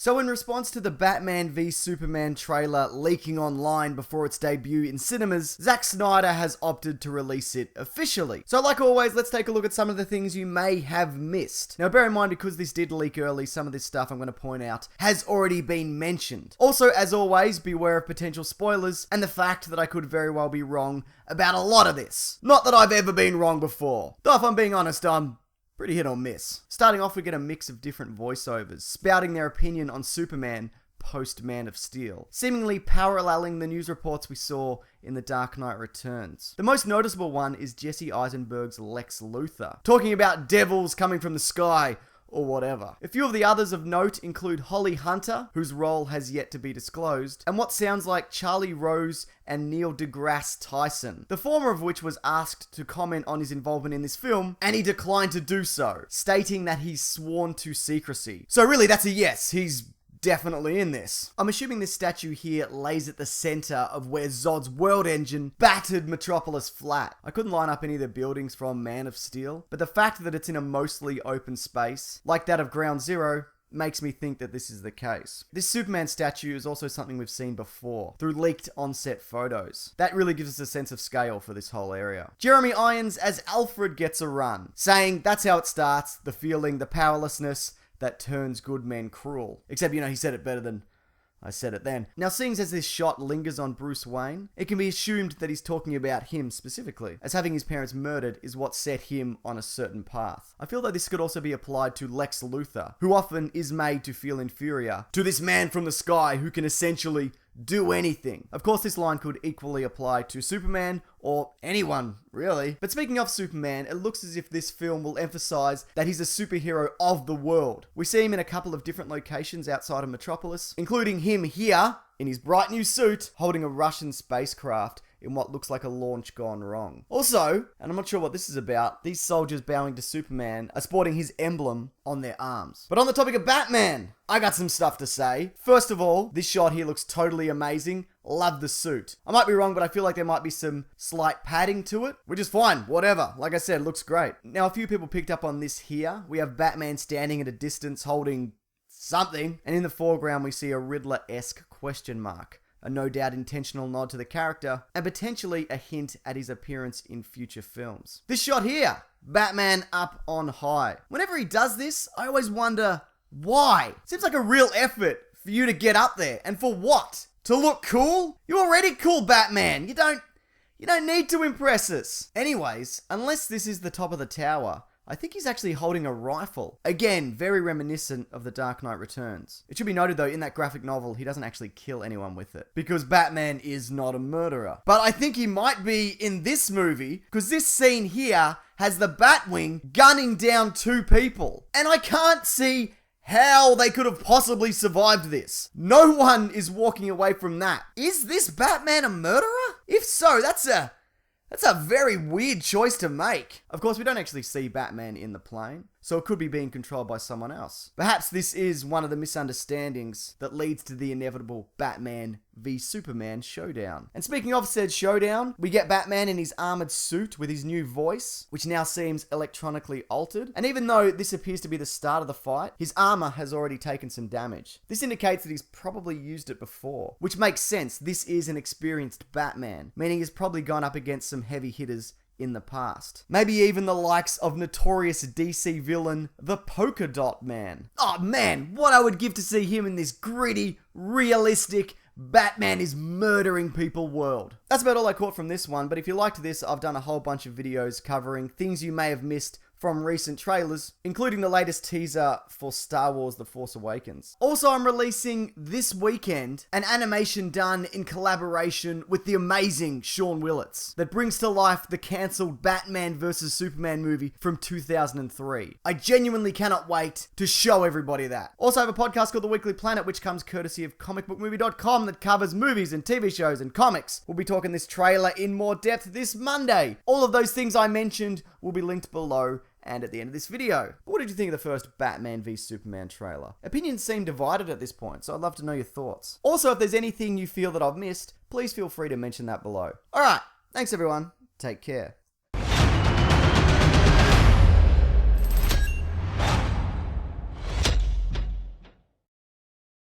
So in response to the Batman v Superman trailer leaking online before its debut in cinemas, Zack Snyder has opted to release it officially. So like always, let's take a look at some of the things you may have missed. Now bear in mind, because this did leak early, some of this stuff I'm going to point out has already been mentioned. Also, as always, beware of potential spoilers and the fact that I could very well be wrong about a lot of this. Not that I've ever been wrong before. Though if I'm being honest, I'm pretty hit or miss. Starting off, we get a mix of different voiceovers, spouting their opinion on Superman post Man of Steel, seemingly paralleling the news reports we saw in The Dark Knight Returns. The most noticeable one is Jesse Eisenberg's Lex Luthor, talking about devils coming from the sky, or whatever. A few of the others of note include Holly Hunter, whose role has yet to be disclosed, and what sounds like Charlie Rose and Neil deGrasse Tyson, the former of which was asked to comment on his involvement in this film, and he declined to do so, stating that he's sworn to secrecy. So really, that's a yes, he's definitely in this. I'm assuming this statue here lays at the center of where Zod's world engine battered Metropolis flat. I couldn't line up any of the buildings from Man of Steel, but the fact that it's in a mostly open space, like that of Ground Zero, makes me think that this is the case. This Superman statue is also something we've seen before, through leaked on-set photos. That really gives us a sense of scale for this whole area. Jeremy Irons as Alfred gets a run, saying that's how it starts, the feeling, the powerlessness that turns good men cruel. Except, he said it better than I said it then. Now, seeing as this shot lingers on Bruce Wayne, it can be assumed that he's talking about him specifically, as having his parents murdered is what set him on a certain path. I feel that this could also be applied to Lex Luthor, who often is made to feel inferior to this man from the sky who can essentially do anything. Of course, this line could equally apply to Superman, or anyone, really. But speaking of Superman, it looks as if this film will emphasize that he's a superhero of the world. We see him in a couple of different locations outside of Metropolis, including him here, in his bright new suit, holding a Russian spacecraft in what looks like a launch gone wrong. Also, and I'm not sure what this is about, these soldiers bowing to Superman are sporting his emblem on their arms. But on the topic of Batman, I got some stuff to say. First of all, this shot here looks totally amazing. Love the suit. I might be wrong, but I feel like there might be some slight padding to it, which is fine, whatever. Like I said, looks great. Now, a few people picked up on this here. We have Batman standing at a distance holding something, and in the foreground we see a Riddler-esque question mark. A no doubt intentional nod to the character, and potentially a hint at his appearance in future films. This shot here, Batman up on high. Whenever he does this, I always wonder, why? Seems like a real effort for you to get up there, and for what? To look cool? You're already cool, Batman. You don't need to impress us. Anyways, unless this is the top of the tower, I think he's actually holding a rifle. Again, very reminiscent of The Dark Knight Returns. It should be noted though, in that graphic novel, he doesn't actually kill anyone with it, because Batman is not a murderer. But I think he might be in this movie, because this scene here has the Batwing gunning down two people. And I can't see how they could have possibly survived this. No one is walking away from that. Is this Batman a murderer? If so, that's a very weird choice to make. Of course, we don't actually see Batman in the plane, so it could be being controlled by someone else. Perhaps this is one of the misunderstandings that leads to the inevitable Batman v Superman showdown. And speaking of said showdown, we get Batman in his armored suit with his new voice, which now seems electronically altered. And even though this appears to be the start of the fight, his armor has already taken some damage. This indicates that he's probably used it before, which makes sense. This is an experienced Batman, meaning he's probably gone up against some heavy hitters in the past. Maybe even the likes of notorious DC villain, the Polka Dot Man. Oh man, what I would give to see him in this gritty, realistic, Batman is murdering people world. That's about all I caught from this one, but if you liked this, I've done a whole bunch of videos covering things you may have missed from recent trailers, including the latest teaser for Star Wars The Force Awakens. Also, I'm releasing this weekend an animation done in collaboration with the amazing Sean Willits that brings to life the cancelled Batman vs Superman movie from 2003. I genuinely cannot wait to show everybody that. Also, I have a podcast called The Weekly Planet, which comes courtesy of comicbookmovie.com that covers movies and TV shows and comics. We'll be talking this trailer in more depth this Monday. All of those things I mentioned will be linked below and at the end of this video. But what did you think of the first Batman v Superman trailer? Opinions seem divided at this point, so I'd love to know your thoughts. Also, if there's anything you feel that I've missed, please feel free to mention that below. Alright, thanks everyone. Take care.